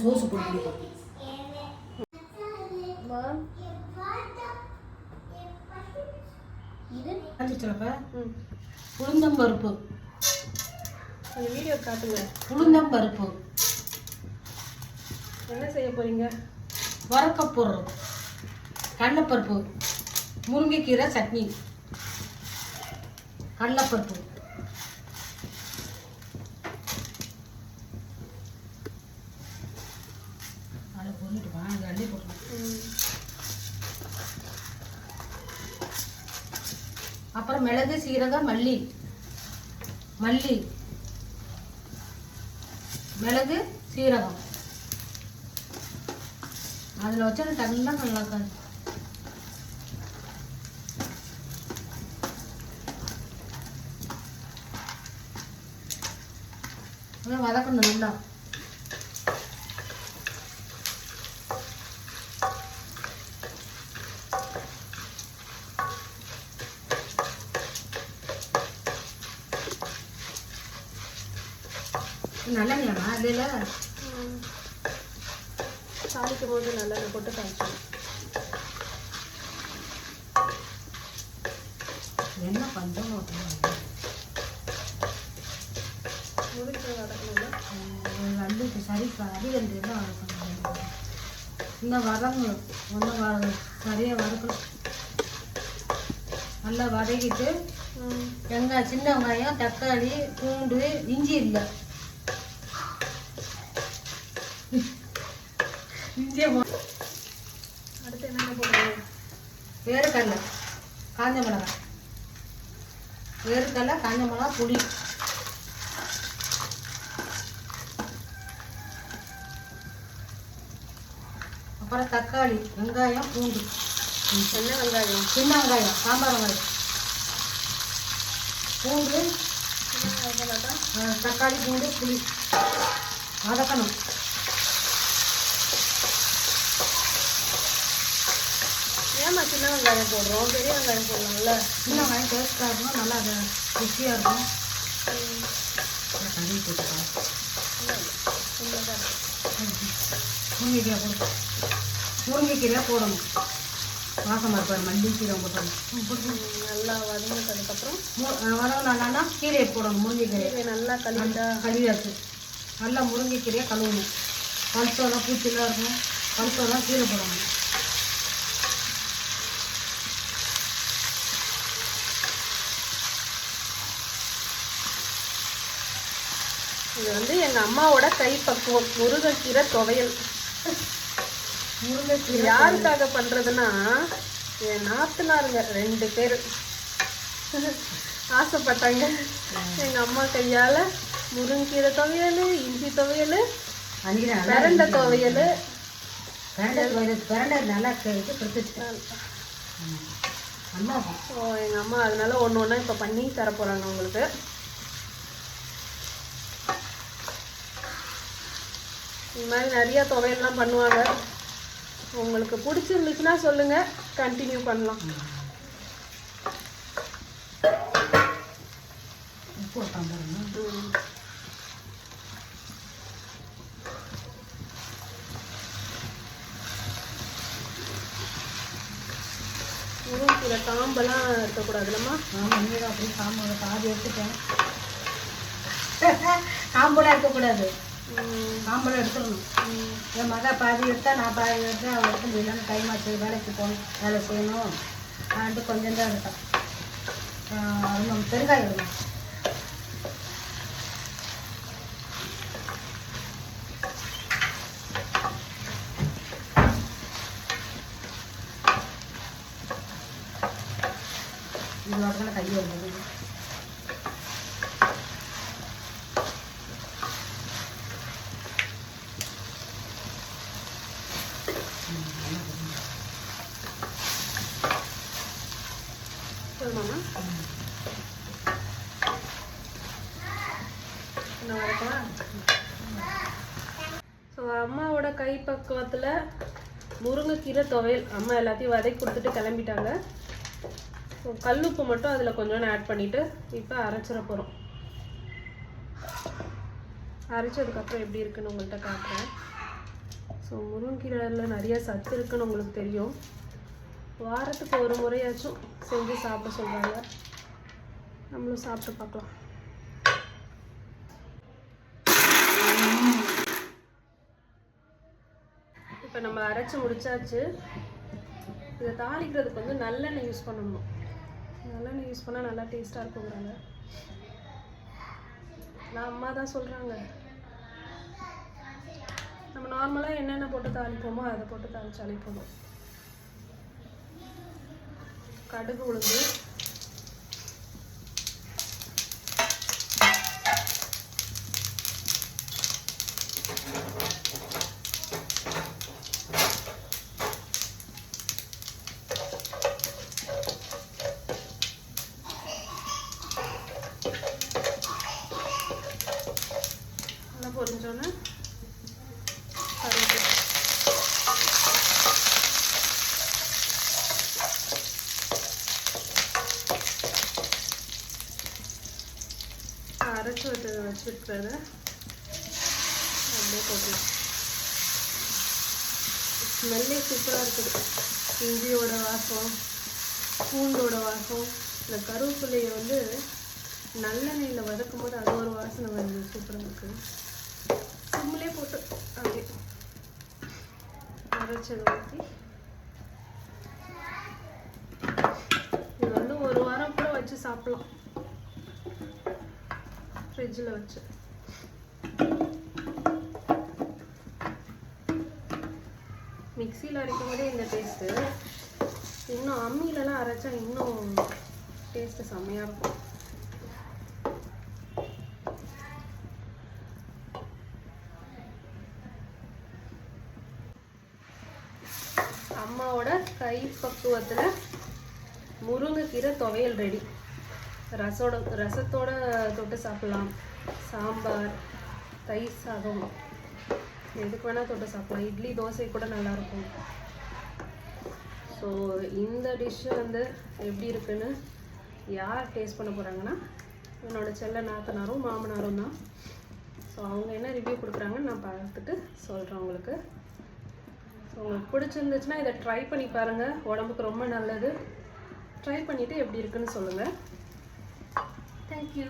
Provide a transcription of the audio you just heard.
சோசு போட்டு உளுந்தம்பருப்பு வீடியோ காட்டுங்க. உளுந்தம்பருப்பு என்ன செய்ய போறீங்க? வறுக்க போடுறோம். கடலைப்பருப்பு, முருங்கைக்கீரை சட்னி, கடலைப்பருப்பு, அதை பொருளிட்டு வாங்க அள்ளி போட்டுருவோம். அப்புறம் மிளகு, சீரகம், மல்லி, மிளகு, சீரகம் அதில் வச்சா டக்குனா நல்லா இருக்காது. வதக்கணும் நல்லா. நல்லெண்ணா அதில் தாளிக்கும் போது நல்லெண்ணெய் போட்டு தாளிச்சோம். என்ன பண்ணுறோம் முழுக்க வதக்கணும்ல. அள்ளிட்டு சரி அதிகம் தான் வதக்கணும். இன்னும் வதங்கணும். ஒன்றும் சரியாக வதக்கணும். நல்லா வதக்கிட்டு வெங்காயம், சின்ன வெங்காயம், தக்காளி, பூண்டு, இஞ்சி இல்லை இஞ்சியை அடுத்து என்னென்ன போடுறோம்? வேர்க்கடலை, காஞ்ச மிளகாய், வேர்க்கடலை, காஞ்ச மிளகாய், புளி, அப்புறம் தக்காளி, வெங்காயம், பூண்டு, சின்ன வெங்காயம், சாம்பார் வெங்காயம், பூண்டு, தக்காளி, பூண்டு, புளி வதக்கணும். ஏமா சின்ன வெங்காயம் போடுறோம்? பெரிய வெங்காயம் போடலாம்ல. சின்ன வெங்காயம் டேஸ்ட்டாக இருக்கும், நல்லா அது ருசியாக இருக்கும். கறி போட்டுக்கலாம். முருங்கைக்கீரை போடணும். வாசமாக இருப்பார். மல்லி கீரை போட்டணும். நல்லா வதங்கினதுக்கப்புறம் வதங்கினா கீரையை போடணும். முருங்கைக்கீரை நல்லா கழுவியாச்சு. நல்லா முருங்கைக்கீரையை கழுவணும். பழுத்தோலாம் பூச்சிலாம் இருக்கும். பழுத்தோலாம் கீரை போடணும். இது வந்து எங்கள் அம்மாவோட கைப்பக்குவம். முருங்கைக்கீரை துவையல். முருங்கைக்கீரை யாருக்காக பண்ணுறதுன்னா, என் நாத்தனாருங்க 2 பேர் ஆசைப்பட்டாங்க. எங்கள் அம்மா கையால் முருங்கைக்கீரை துவையல், இஞ்சி துவையல், பிரண்டை துவையல். நல்லா எங்கள் அம்மா அதனால ஒன்று ஒன்றா இப்போ பண்ணி தர போகிறாங்க உங்களுக்கு. இது மாதிரி நிறைய துவையெல்லாம் பண்ணுவாங்க. உங்களுக்கு பிடிச்சிருந்துச்சுன்னா சொல்லுங்கள், கண்டினியூ பண்ணலாம். முருங்கைக்கீரை காம்பெல்லாம் இருக்கக்கூடாதுல்லம்மா. அப்படியே காம்பு பாதி எடுத்துட்டேன். காம்பெல்லாம் இருக்கக்கூடாது. காம்பெல்லாம் எடுத்துடணும். என் மகா பாதி எடுத்தா, நான் பாதி எடுத்தேன். அவள் எடுத்து முடியலன்னு டைம் ஆச்சு, வேலைக்கு போகணும், வேலை செய்யணும் அப்படின்ட்டு கொஞ்சம் தான் எடுத்தேன். நம்ம பெருங்காயம் எடுக்கணும். இது வாட்டில் கையை வருது. ஸோ அம்மாவோட கை பக்குவத்தில் முருங்கைக்கீரை துவையல் அம்மா எல்லாத்தையும் வதக்கி கொடுத்துட்டு கிளம்பிட்டாங்க. ஸோ கல்லுப்பு மட்டும் அதில் கொஞ்சம் ஆட் பண்ணிவிட்டு இப்போ அரைச்சிட போகிறோம். அரைச்சதுக்கப்புறம் எப்படி இருக்குன்னு உங்கள்கிட்ட காட்டுறேன். ஸோ முருங்கைக்கீரையில் நிறைய சத்து இருக்குன்னு உங்களுக்கு தெரியும். வாரத்துக்கு ஒரு முறையாச்சும் செஞ்சு சாப்பிட சொல்கிறாங்க. நம்மளும் சாப்பிட்டு பார்க்கலாம். இப்போ நம்ம அரைச்சி முடிச்சாச்சு. இதை தாளிக்கிறதுக்கு வந்து நல்லெண்ணெய் யூஸ் பண்ணணும். நல்லெண்ணெய் யூஸ் பண்ணால் நல்லா டேஸ்ட்டாக இருக்குங்கிறாங்க. நான் அம்மா தான் சொல்கிறாங்க. நம்ம நார்மலாக என்னென்ன போட்டு தாளிப்போமோ அதை போட்டு தாளிச்சாலே போதும். கடுகு உளுந்து, நல்லா பொரிஞ்சோன்னே கருவேப்பிலை. அரைச்சி வச்சுருக்கிறத அப்படியே போட்டுலாம். ஸ்மெல்லே சூப்பராக இருக்குது. இஞ்சியோட வாசம், பூண்டோட வாசம், இந்த கருவேப்பிலையை வந்து நல்லெண்ணெயில் வதக்கும் போது அது ஒரு வாசனை வருது. சூப்பராக இருக்குது. சிம்மிலே போட்டு அப்படியே அரைச்சதை ஊற்றி இது வந்து ஒரு வாரம் கூட வச்சு சாப்பிடலாம் ஃப்ரிட்ஜில் வச்சு. மிக்சியில் அரைக்கும் போதே இந்த டேஸ்ட்டு, இன்னும் அம்மியிலலாம் அரைச்சா இன்னும் டேஸ்ட்டு செம்மையாக இருக்கும். அம்மாவோட கை பக்குவத்தில் முருங்கைக்கீரை துவையல் ரெடி. ரசத்தோட தொட்டு சாப்பிடலாம். சாம்பார், தயிர் சாதம், எதுக்கு வேணால் தொட்டு சாப்பிடலாம். இட்லி தோசை கூட நல்லாயிருக்கும். ஸோ இந்த டிஷ்ஷு வந்து எப்படி இருக்குன்னு யார் டேஸ்ட் பண்ண போகிறாங்கன்னா என்னோடய செல்ல நாத்தனாரும் மாமனாரும் தான். ஸோ அவங்க என்ன ரிவ்யூ கொடுக்குறாங்கன்னு நான் பார்த்துட்டு சொல்கிறேன் உங்களுக்கு. ஸோ உங்களுக்கு பிடிச்சிருந்துச்சுன்னா இதை ட்ரை பண்ணி பாருங்கள். உடம்புக்கு ரொம்ப நல்லது. ட்ரை பண்ணிவிட்டு எப்படி இருக்குன்னு சொல்லுங்கள். தேங்க்யூ.